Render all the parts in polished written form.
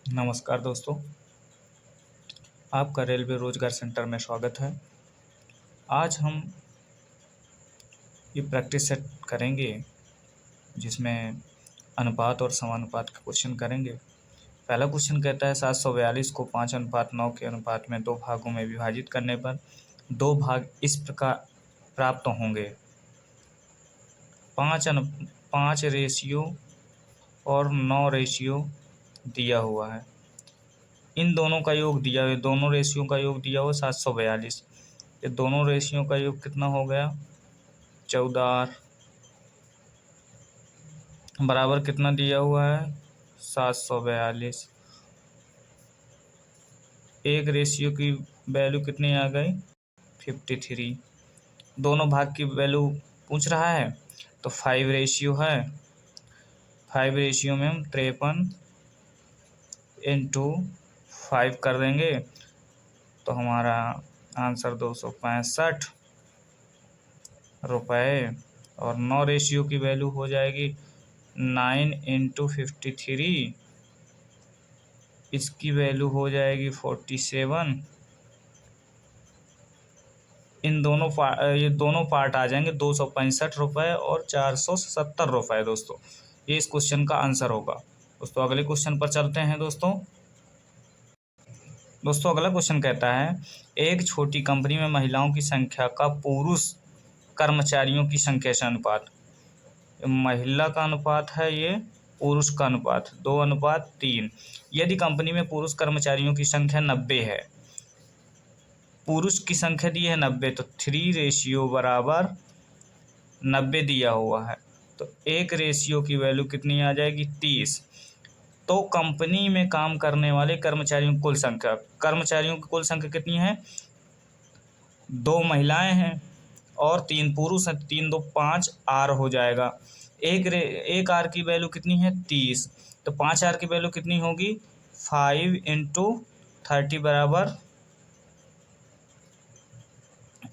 नमस्कार दोस्तों, आपका रेलवे रोजगार सेंटर में स्वागत है। आज हम ये प्रैक्टिस सेट करेंगे जिसमें अनुपात और समानुपात के क्वेश्चन करेंगे। पहला क्वेश्चन कहता है 742 को 5:9 के अनुपात में 2 भागों में विभाजित करने पर 2 भाग इस प्रकार प्राप्त होंगे। 5 रेशियो और 9 रेशियो दिया हुआ है। इन दोनों का योग दिया हुआ, दोनों रेशियो का योग दिया हुआ 742। ये दोनों रेशियो का योग कितना हो गया 14 बराबर कितना दिया हुआ है 742। एक रेशियो की वैल्यू कितनी आ गई 53। दोनों भाग की वैल्यू पूछ रहा है तो 5 रेशियो है। 5 रेशियो में हम 53 × 5 कर देंगे तो हमारा आंसर 265 रुपये। और 9 रेशियो की वैल्यू हो जाएगी 9 × 53, इसकी वैल्यू हो जाएगी 47। ये दोनों पार्ट आ जाएंगे 265 रुपये और 470 रुपये। दोस्तों ये इस क्वेश्चन का आंसर होगा। दोस्तों अगले क्वेश्चन पर चलते हैं। दोस्तों अगला क्वेश्चन कहता है एक छोटी कंपनी में महिलाओं की संख्या का पुरुष कर्मचारियों की संख्या से अनुपात। महिला का अनुपात है, ये पुरुष का अनुपात 2:3। यदि कंपनी में पुरुष कर्मचारियों की संख्या 90 है, पुरुष की संख्या दी है 90, तो 3 रेशियो बराबर 90 दिया हुआ है, तो एक रेशियो की वैल्यू कितनी आ जाएगी 30। तो कंपनी में काम करने वाले कर्मचारियों की कुल संख्या कितनी है 2 महिलाएं हैं और 3 पुरुष हैं। 3 2 5 आर हो जाएगा। एक आर की वैल्यू कितनी है 30, तो 5 आर की वैल्यू कितनी होगी 5 × 30 बराबर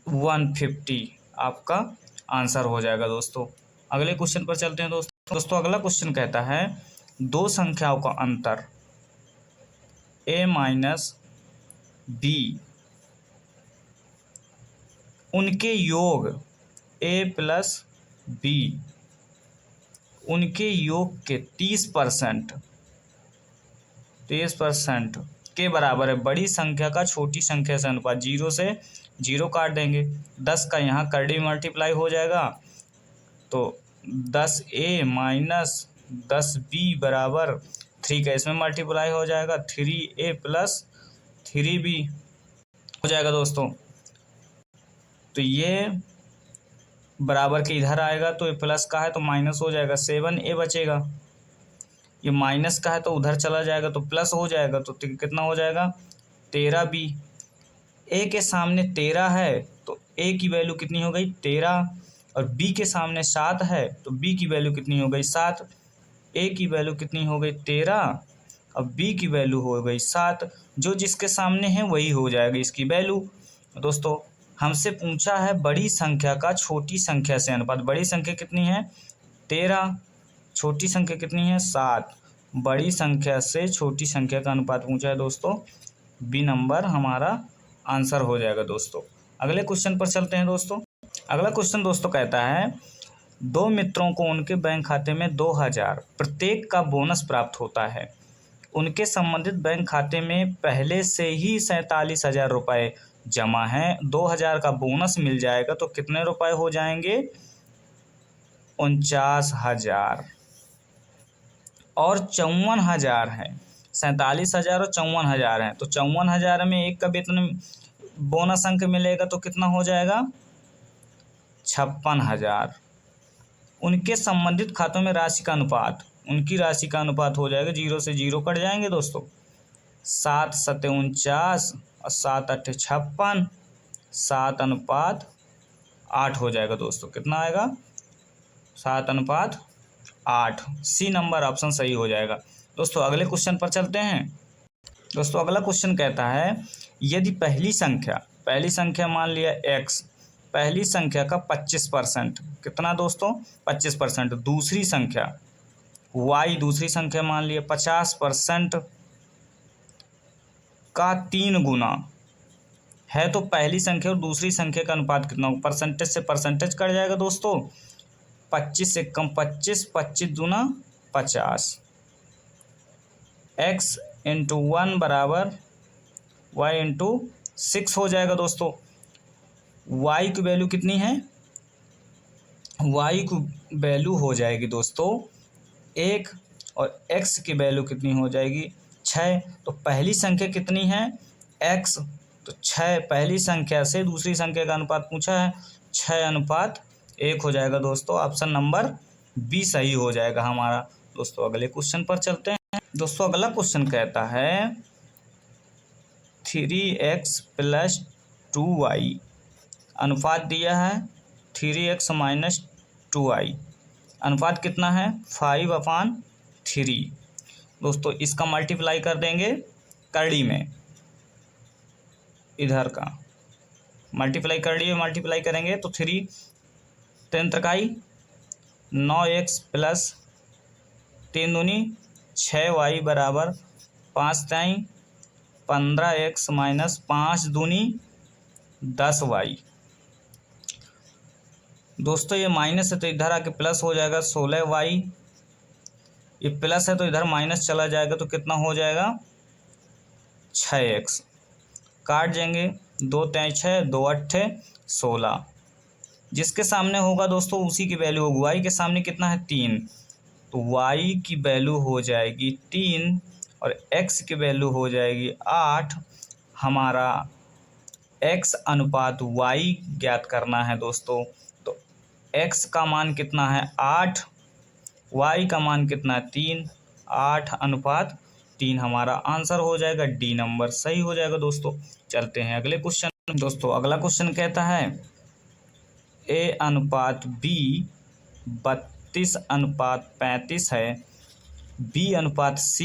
150 आपका आंसर हो जाएगा। दोस्तों अगले क्वेश्चन पर चलते हैं। दोस्तों अगला क्वेश्चन कहता है दो संख्याओं का अंतर a - b उनके योग a + b उनके योग के 30% के बराबर है। बड़ी संख्या का छोटी संख्या से अनुपात 0 से 0 काट देंगे। 10 का यहाँ करड़ी मल्टीप्लाई हो जाएगा तो 10a - 10b बराबर 3 का इसमें मल्टीप्लाई हो जाएगा 3a + 3b हो जाएगा। दोस्तों तो ये बराबर के इधर आएगा तो ये प्लस का है तो माइनस हो जाएगा, 7a बचेगा। ये माइनस का है तो उधर चला जाएगा तो प्लस हो जाएगा, तो कितना हो जाएगा 13b। a के सामने 13 है तो a की वैल्यू कितनी हो गई 13, और b के सामने 7 है तो b की वैल्यू कितनी हो गई 7। a की वैल्यू कितनी हो गई 13 और b की वैल्यू हो गई 7। जो जिसके सामने है वही हो जाएगा इसकी वैल्यू। दोस्तों हमसे पूछा है बड़ी संख्या का छोटी संख्या से अनुपात। बड़ी संख्या कितनी है 13, छोटी संख्या कितनी है 7। बड़ी संख्या से छोटी संख्या का अनुपात पूछा है दोस्तों, बी नंबर हमारा आंसर हो जाएगा। दोस्तों अगले क्वेश्चन पर चलते हैं। दोस्तों अगला क्वेश्चन दोस्तों कहता है दो मित्रों को उनके बैंक खाते में 2000 प्रत्येक का बोनस प्राप्त होता है। उनके संबंधित बैंक खाते में पहले से ही 47,000 रुपये जमा है। 2000 का बोनस मिल जाएगा तो कितने रुपए हो जाएंगे 49,000 और 54,000 है। 47,000 और 54,000 है तो 54,000 में एक का वेतन बोनस अंक मिलेगा तो कितना हो जाएगा 56,000। उनके संबंधित खातों में राशि का अनुपात, उनकी राशि का अनुपात हो जाएगा 0 से 0 कट जाएंगे दोस्तों, 7 × 7 = 49 और 7 × 8 = 56, 7:8 हो जाएगा। दोस्तों कितना आएगा 7:8। सी नंबर ऑप्शन सही हो जाएगा। दोस्तों अगले क्वेश्चन पर चलते हैं। दोस्तों अगला क्वेश्चन कहता है यदि पहली संख्या मान लिया x, पहली संख्या का 25% कितना दोस्तों 25%, दूसरी संख्या y, दूसरी संख्या मान लिया 50%, का 3 गुना है तो पहली संख्या और दूसरी संख्या का अनुपात कितना होगा। परसेंटेज से परसेंटेज कट जाएगा दोस्तों। 25 से कम 25, 25 दूना 50। x इंटू 1 बराबर y इंटू 6 हो जाएगा दोस्तों। y की वैल्यू कितनी है, y की वैल्यू हो जाएगी दोस्तों 1 और x की वैल्यू कितनी हो जाएगी 6। तो पहली संख्या कितनी है x, तो 6 पहली संख्या से दूसरी संख्या का अनुपात पूछा है 6:1 हो जाएगा दोस्तों। ऑप्शन नंबर बी सही हो जाएगा हमारा। दोस्तों अगले क्वेश्चन पर चलते हैं। दोस्तों अगला क्वेश्चन कहता है 3x + 2y अनुपात दिया है 3x - 2y, अनुपात कितना है 5/3। दोस्तों इसका मल्टीप्लाई कर देंगे करड़ी में, इधर का मल्टीप्लाई करड़ी में मल्टीप्लाई करेंगे तो 3 3 त्रिकाई 9x + 3 दूनी 6y बराबर 5 ताई 15x - 5 दूनी 10y। दोस्तों ये माइनस है तो इधर आके प्लस हो जाएगा 16y, ये प्लस है तो इधर माइनस चला जाएगा तो कितना हो जाएगा 6x। काट जाएंगे 2 तिहाई 6, 2 अट्ठे 16। जिसके सामने होगा दोस्तों उसी की वैल्यू होगी। y के सामने कितना है 3, तो y की वैल्यू हो जाएगी 3 और x की वैल्यू हो जाएगी 8। हमारा x अनुपात y ज्ञात करना है दोस्तों। तो x का मान कितना है 8, y का मान कितना है 3, 8:3 हमारा आंसर हो जाएगा, डी नंबर सही हो जाएगा दोस्तों। चलते हैं अगले क्वेश्चन। दोस्तों अगला क्वेश्चन कहता है a/b 32:35 है, b/c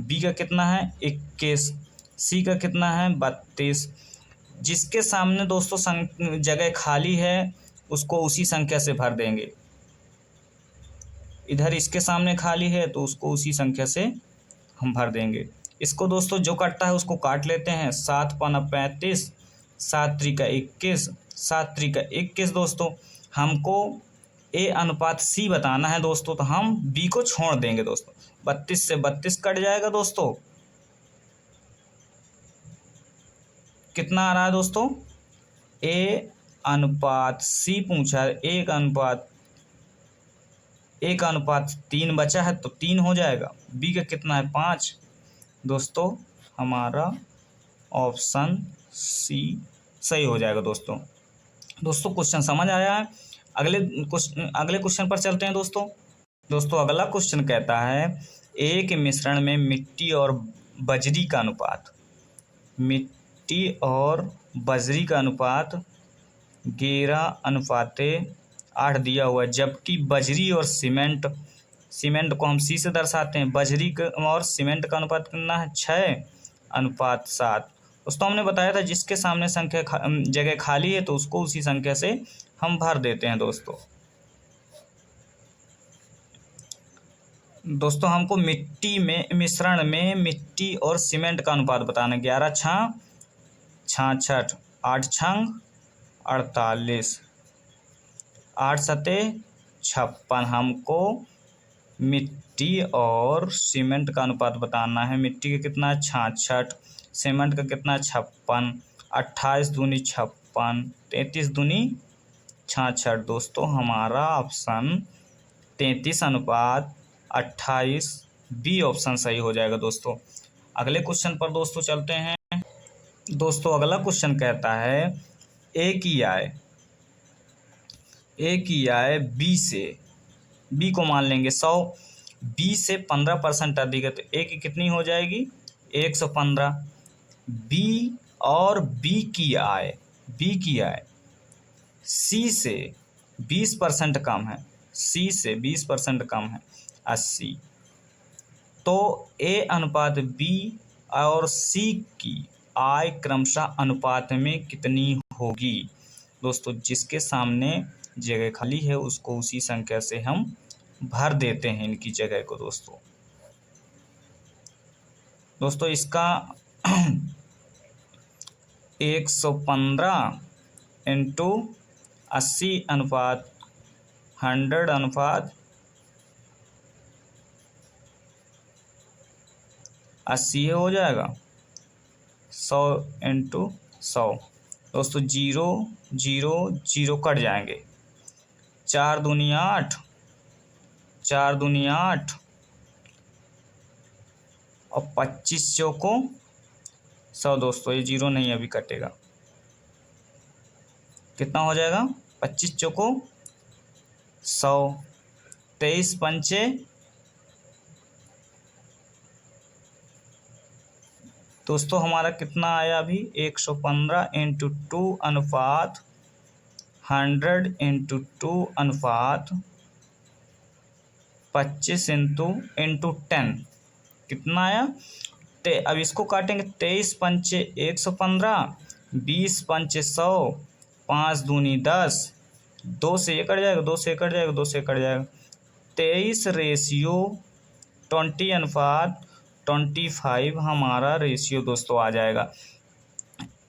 b का कितना है 21, c का कितना है 32। जिसके सामने दोस्तों जगह खाली है उसको उसी संख्या से भर देंगे। इधर इसके सामने खाली है तो उसको उसी संख्या से हम भर देंगे। इसको दोस्तों जो कटता है उसको काट लेते हैं। 7×5 = 35, 7×3 = 21, 7×3 = 21 दोस्तों। हमको a/c बताना है दोस्तों, तो हम b को छोड़ देंगे दोस्तों। 32 से 32 कट जाएगा दोस्तों। कितना आ रहा है दोस्तों a/c पूछा है, 1:3 बचा है तो 3 हो जाएगा। b का कितना है 5 दोस्तों। हमारा ऑप्शन सी सही हो जाएगा दोस्तों। दोस्तों क्वेश्चन समझ आया है। अगले क्वेश्चन पर चलते हैं दोस्तों। दोस्तों अगला क्वेश्चन कहता है एक मिश्रण में मिट्टी और बजरी का अनुपात, मिट्टी और बजरी का अनुपात 11:8 दिया हुआ है। जबकि बजरी और सीमेंट को हम सी से दर्शाते हैं। बजरी और सीमेंट का अनुपात कितना है 6:7। दोस्तों हमने बताया था जिसके सामने जगह खाली है तो उसको उसी संख्या से हम भर देते हैं दोस्तों। दोस्तों हमको मिश्रण में मिट्टी और सीमेंट का अनुपात बताना है। 11×6 = 66, 8×6 = 48, 8×7 = 56। हमको मिट्टी और सीमेंट का अनुपात बताना है। मिट्टी का कितना है 66, सीमेंट का कितना है 56, 28 दूनी 56, 33 दूनी 66। दोस्तों हमारा ऑप्शन 33:28 बी ऑप्शन सही हो जाएगा दोस्तों। अगले क्वेश्चन पर दोस्तों चलते हैं। दोस्तों अगला क्वेश्चन कहता है ए की आय बी को मान लेंगे 100, बी से 15% अधिक है तो ए की कितनी हो जाएगी 115। बी और बी की आय सी से 20% कम है, सी से 20% कम है 80। तो a/b और c की आय क्रमशः अनुपात में कितनी होगी। दोस्तों जिसके सामने जगह खाली है उसको उसी संख्या से हम भर देते हैं इनकी जगह को दोस्तों। दोस्तों इसका 115 इंटू 80 अनुपात 100 अनुपात 80 हो जाएगा। 100 इंटू 100 दोस्तों 0 0 0 कट जाएंगे। 4 दूनी 8, 4 दूनी 8 और 25 चौको 100। दोस्तों ये 0 नहीं अभी कटेगा, कितना हो जाएगा 25 चौको 100। 23 पंचे दोस्तों हमारा कितना आया अभी 115 इंटू 2 अनुपात 100 इंटू 2 अनुपात 25 इंटू 10 कितना आया। अब इसको काटेंगे। 23 पंचे 115, 20 पंचे 100, 5 दूनी 10, 2 से ये कट जाएगा, 2 से कट जाएगा, 2 से कट जाएगा। 23 रेशियो 20 अनुपात 25 हमारा रेशियो दोस्तों आ जाएगा।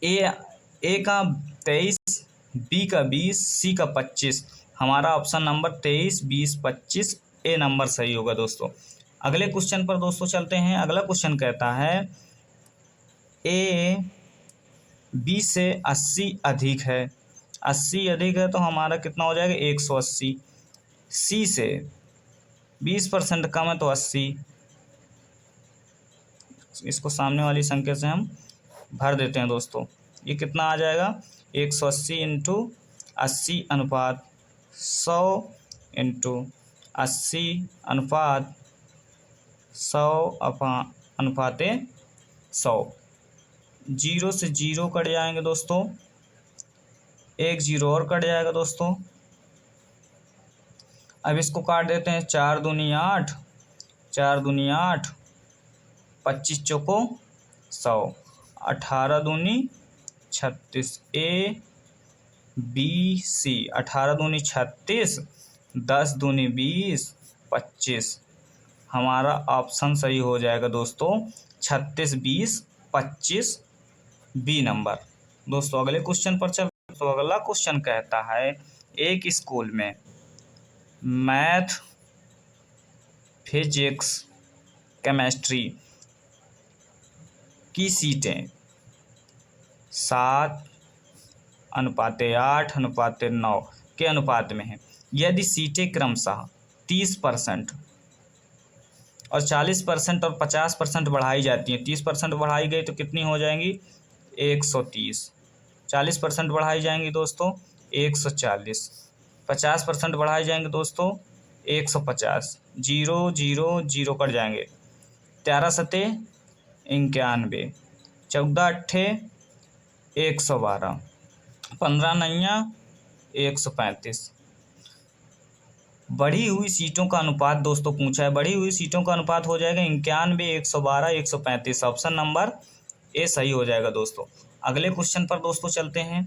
ए का 23, बी का 20, सी का 25। हमारा ऑप्शन नंबर 23, 20, 25 ए नंबर सही होगा दोस्तों। अगले क्वेश्चन पर दोस्तों चलते हैं। अगला क्वेश्चन कहता है ए बी से 80 अधिक है। 80 अधिक है तो हमारा कितना हो जाएगा 180। सी से 20% कम है तो 80। इसको सामने वाली संख्या से हम भर देते हैं दोस्तों। ये कितना आ जाएगा 180 इंटू 80 अनुपात 100 इंटू 80 अनुपात 100 अनुपाते 100। 0 से 0 कट जाएंगे दोस्तों, 1 0 और कट जाएगा दोस्तों। अब इसको काट देते हैं। 4 दूनी 8, 4 दूनी 8, 25 चौको 100, 18 दूनी 36। ए बी सी 18 दूनी 36, 10 दूनी 20, 25 हमारा ऑप्शन सही हो जाएगा दोस्तों 36, 20, 25 बी नंबर। दोस्तों अगले क्वेश्चन पर चल। तो अगला क्वेश्चन कहता है एक स्कूल में मैथ, फिजिक्स, केमिस्ट्री की सीटें 7 अनुपाते 8 अनुपाते 9 के अनुपात में हैं। यदि सीटें क्रमशः 30% और 40% और 50% बढ़ाई जाती हैं। 30% बढ़ाई गई तो कितनी हो जाएंगी 130। 40% बढ़ाई जाएंगी दोस्तों 140। 50% बढ़ाई जाएंगे दोस्तों 150। 0 0 0 कट जाएंगे। 13 सते 91, 14 अट्ठे 112, 15 नैया 135। बढ़ी हुई सीटों का अनुपात दोस्तों पूछा है। बढ़ी हुई सीटों का अनुपात हो जाएगा 91, 112, 135। ऑप्शन नंबर ए सही हो जाएगा दोस्तों। अगले क्वेश्चन पर दोस्तों चलते हैं।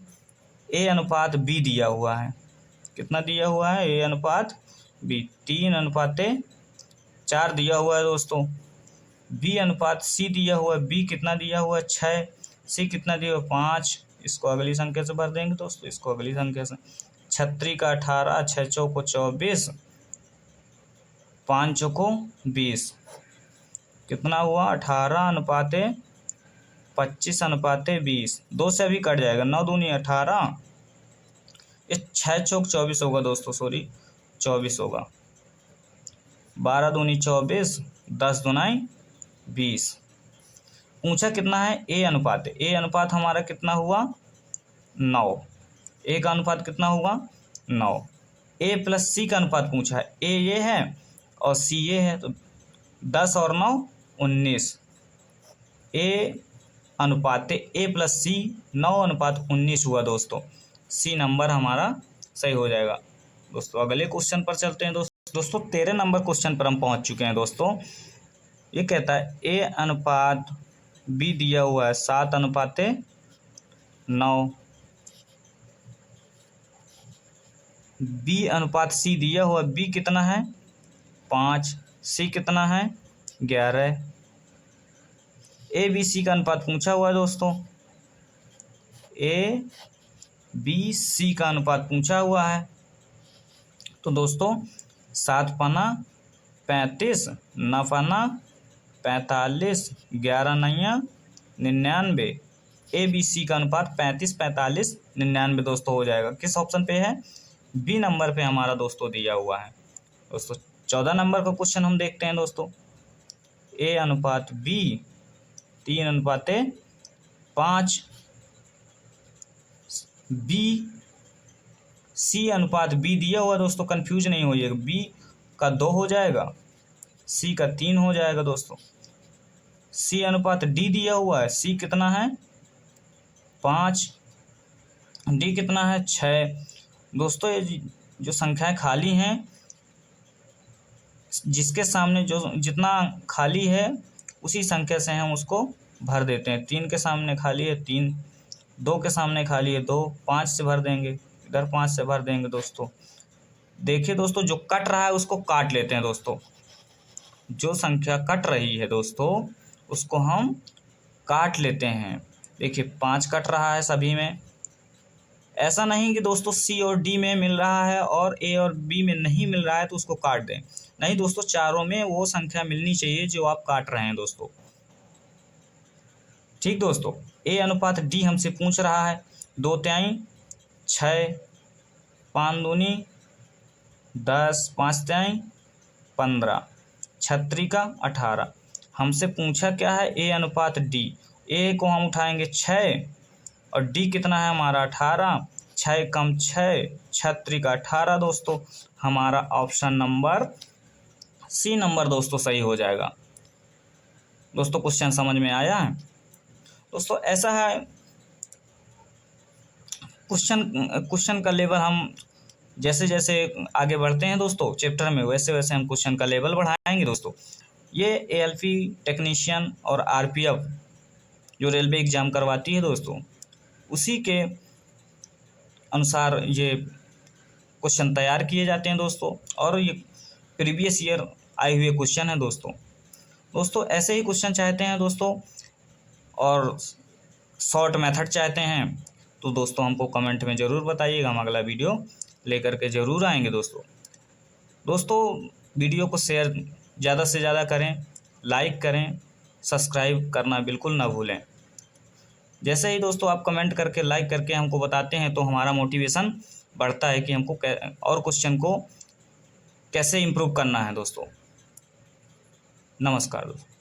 ए अनुपात बी दिया हुआ है। कितना दिया हुआ है ए अनुपात बी 3 अनुपाते 4 दिया हुआ है दोस्तों। बी अनुपात सी दिया हुआ है। बी कितना दिया हुआ है 6, सी कितना दिया हुआ 5। इसको अगली संख्या से भर देंगे दोस्तों। इसको अगली संख्या से 36 का 18, 6 चौको 24, 5 चौको 20 कितना हुआ 18 अनुपाते 25 अनुपाते 20। 2 से अभी कट जाएगा। 9 दूनी 18, ये 6 चौक 24 होगा दोस्तों, सॉरी 24 होगा। 12 दूनी 24, 10 दूनाई 20। पूछा कितना है ए अनुपात। ए अनुपात हमारा कितना हुआ 9। ए का अनुपात कितना हुआ 9। ए प्लस सी का अनुपात पूछा है। ए ये है और सी ये है तो 10 और 9 19। ए अनुपात ए प्लस सी 9 अनुपात 19 हुआ दोस्तों। सी नंबर हमारा सही हो जाएगा दोस्तों। अगले क्वेश्चन पर चलते हैं दोस्तों 13 नंबर क्वेश्चन पर हम पहुंच चुके हैं दोस्तों। ये कहता है ए अनुपात बी दिया हुआ है 7 अनुपाते 9। बी अनुपात सी दिया हुआ बी कितना है 5, सी कितना है 11। ए बी सी का अनुपात पूछा हुआ है दोस्तों, ए बी सी का अनुपात पूछा हुआ है। तो दोस्तों 7 पना 35, 9 पना 45, 11 नैया 99। ए बी सी का अनुपात 35, 45, 99 दोस्तों हो जाएगा। किस ऑप्शन पे है? बी नंबर पे हमारा दोस्तों दिया हुआ है। दोस्तों 14 नंबर का क्वेश्चन हम देखते हैं दोस्तों। ए अनुपात बी 3:5, बी सी अनुपात बी दिया हुआ दोस्तों, कंफ्यूज नहीं होइएगा। बी का 2 हो जाएगा, सी का 3 हो जाएगा दोस्तों। सी अनुपात डी दिया हुआ है, सी कितना है 5, डी कितना है 6। दोस्तों ये जो संख्याएं खाली हैं, जिसके सामने जो जितना खाली है उसी संख्या से हम उसको भर देते हैं। 3 के सामने खाली है 3, 2 के सामने खाली है 2, 5 से भर देंगे, इधर 5 से भर देंगे दोस्तों। देखिए दोस्तों जो कट रहा है उसको काट लेते हैं दोस्तों। जो संख्या कट रही है दोस्तों उसको हम काट लेते हैं। देखिए 5 कट रहा है सभी में। ऐसा नहीं कि दोस्तों सी और डी में मिल रहा है और ए और बी में नहीं मिल रहा है तो उसको काट दें। नहीं दोस्तों, चारों में वो संख्या मिलनी चाहिए जो आप काट रहे हैं दोस्तों। ठीक दोस्तों, ए अनुपात डी हमसे पूछ रहा है। 2 तिहाई 6, 5 दूनी 10, 5 तिहाई 15, 6 त्रिका 18। हमसे पूछा क्या है? ए अनुपात डी। ए को हम उठाएंगे 6 और डी कितना है हमारा 18, 6 कम 6, 6 त्रिका 18 दोस्तों। हमारा ऑप्शन नंबर सी नंबर दोस्तों सही हो जाएगा। दोस्तों क्वेश्चन समझ में आया है? दोस्तों ऐसा है क्वेश्चन का लेवल हम जैसे जैसे आगे बढ़ते हैं दोस्तों चैप्टर में, वैसे वैसे हम क्वेश्चन का लेवल बढ़ाएंगे दोस्तों। ये एएलपी टेक्नीशियन और आरपीएफ जो रेलवे एग्ज़ाम करवाती है दोस्तों, उसी के अनुसार ये क्वेश्चन तैयार किए जाते हैं दोस्तों। और ये प्रीवियस ईयर आए हुए क्वेश्चन हैं दोस्तों। ऐसे ही क्वेश्चन चाहते हैं दोस्तों और शॉर्ट मेथड चाहते हैं तो दोस्तों हमको कमेंट में ज़रूर बताइएगा, हम अगला वीडियो लेकर के ज़रूर आएंगे दोस्तों। वीडियो को शेयर ज़्यादा से ज़्यादा करें, लाइक करें, सब्सक्राइब करना बिल्कुल ना भूलें। जैसे ही दोस्तों आप कमेंट करके लाइक करके हमको बताते हैं तो हमारा मोटिवेशन बढ़ता है कि हमको और क्वेश्चन को कैसे इम्प्रूव करना है दोस्तों। नमस्कार दोस्तों।